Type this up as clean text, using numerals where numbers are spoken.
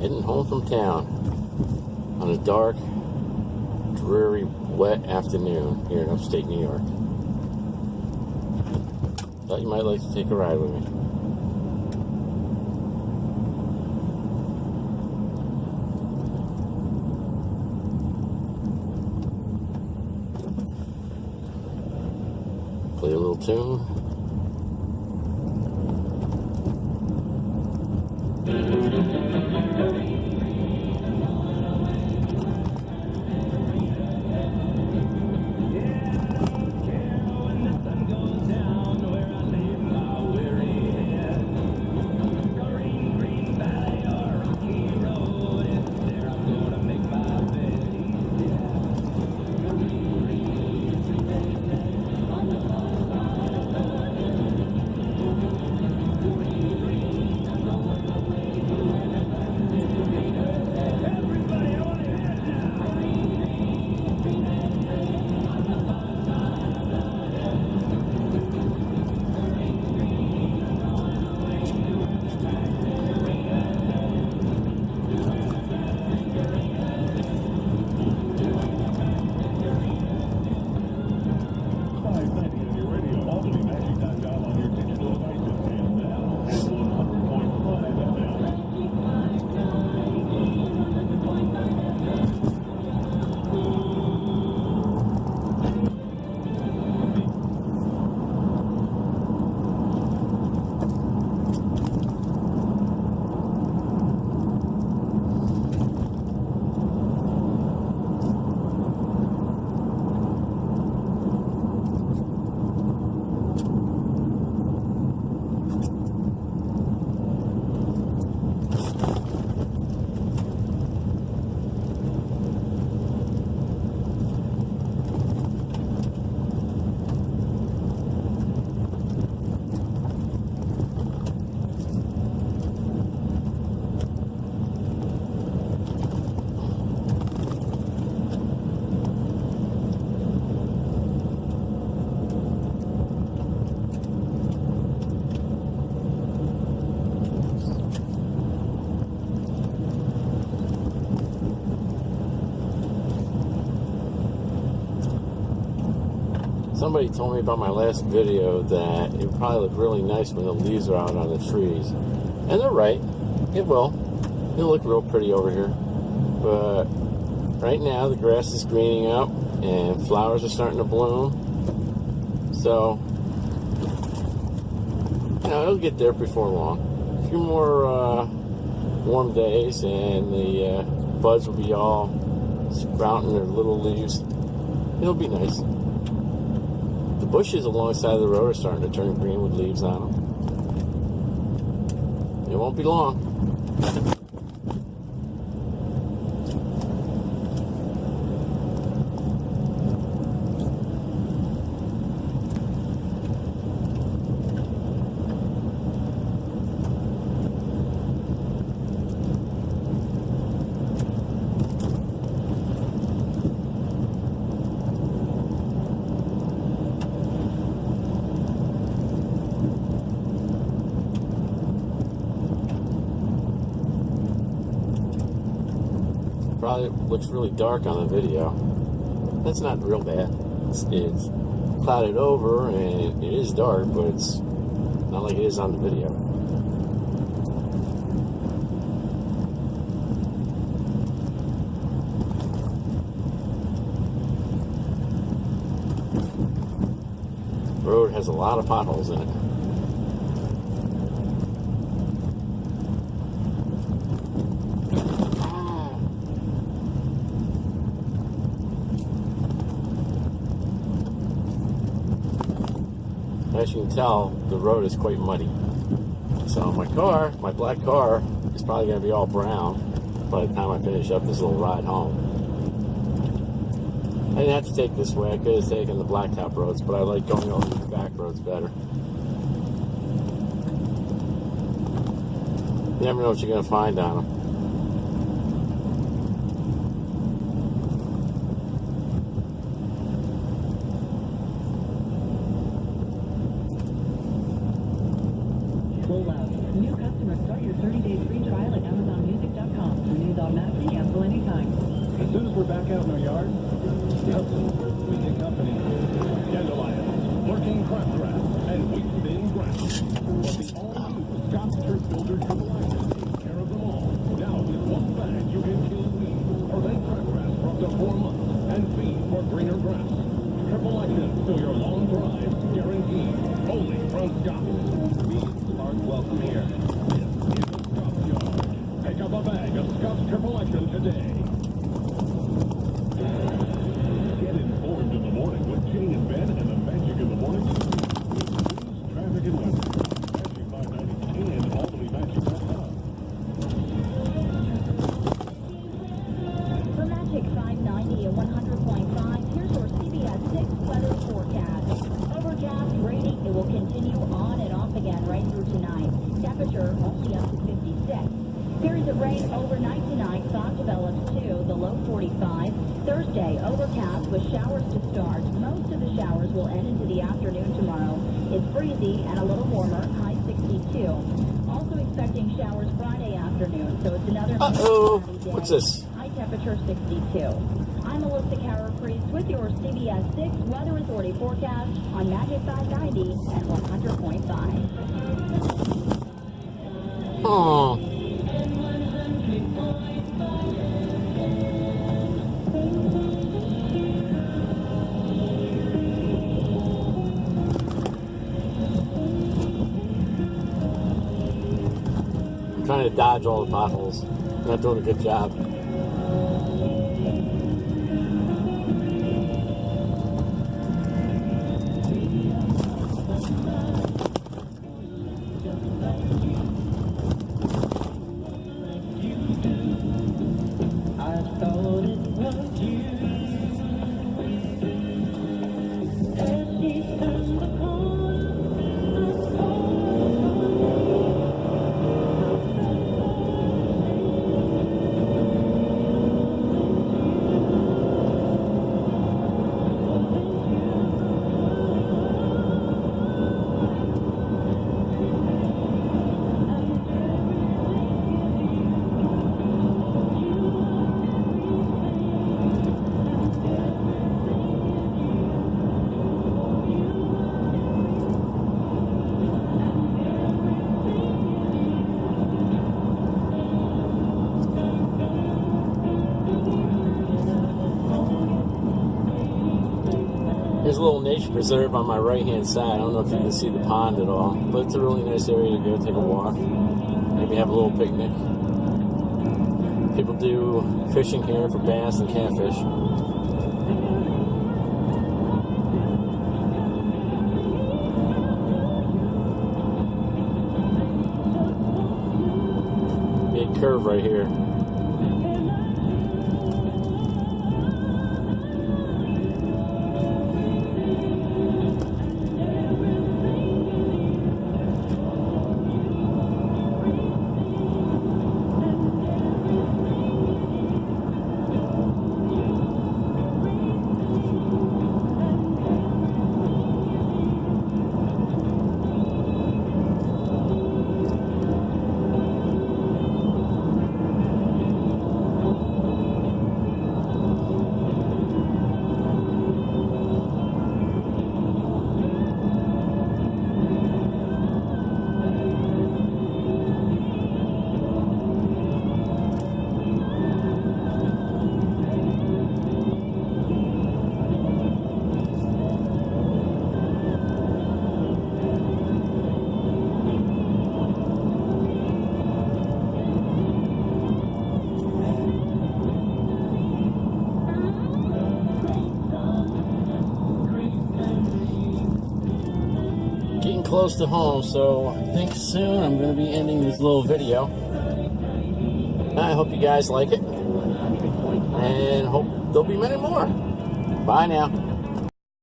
Heading home from town on a dark, dreary, wet afternoon here in upstate New York. Thought you might like to take a ride with me. Play a little tune. Somebody told me about my last video that it would probably look really nice when the leaves are out on the trees. And they're right. It will. It'll look real pretty over here. But right now the grass is greening up and flowers are starting to bloom. So, you know, it'll get there before long. A few more warm days and the buds will be all sprouting their little leaves. It'll be nice. The bushes alongside the road are starting to turn green with leaves on them. It won't be long. Probably looks really dark on the video. That's not real bad. It's clouded over and it is dark, but it's not like it is on the video. The road has a lot of potholes in it. As you can tell, the road is quite muddy. So my black car, is probably going to be all brown by the time I finish up this little ride home. I didn't have to take this way. I could have taken the blacktop roads, but I like going over the back roads better. You never know what you're going to find on them. New customers, start your 30-day free trial at AmazonMusic.com. soon as we're back out in our yard, we take company. Dandelions, lurking crabgrass, and wheat-bin grass. But the all-new Scott's Turf Builder Triple Action takes care of them all. Now with one bag, you can kill weeds, prevent crabgrass for up to 4 months, and feed for greener grass. Triple Action, so your long drive guaranteed. Only from Scott. Weeds aren't welcome here. This is a Scott's yard. Pick up a bag of Scott's Triple Action today. Get informed in the morning with Jane and Ben and the Magic in the Morning. News, traffic, and weather. Magic 590 and AlbanyMagic.com. For Magic 590 at 100.5, here's your CBS 6 weather forecast. Overcast, rainy, it will continue on and off again right through tonight. Temperature only up to 56. Periods of rain overnight tonight. Fog develops too, the low 45. Thursday, overcast with showers to start. Most of the showers will end into the afternoon tomorrow. It's breezy and a little warmer, high 62. Also expecting showers Friday afternoon, so it's another day. What's this? High temperature 62. I'm Melissa Carroll-Priest with your CBS 6 Weather Authority forecast on Magic 590 and 100.5. Oh. I'm trying to dodge all the potholes. I'm not doing a good job. There's a little nature preserve on my right-hand side. I don't know if you can see the pond at all, but it's a really nice area to go take a walk. Maybe have a little picnic. People do fishing here for bass and catfish. Big curve right here. Close to home, so I think soon I'm going to be ending this little video. I hope you guys like it, and hope there'll be many more. Bye now.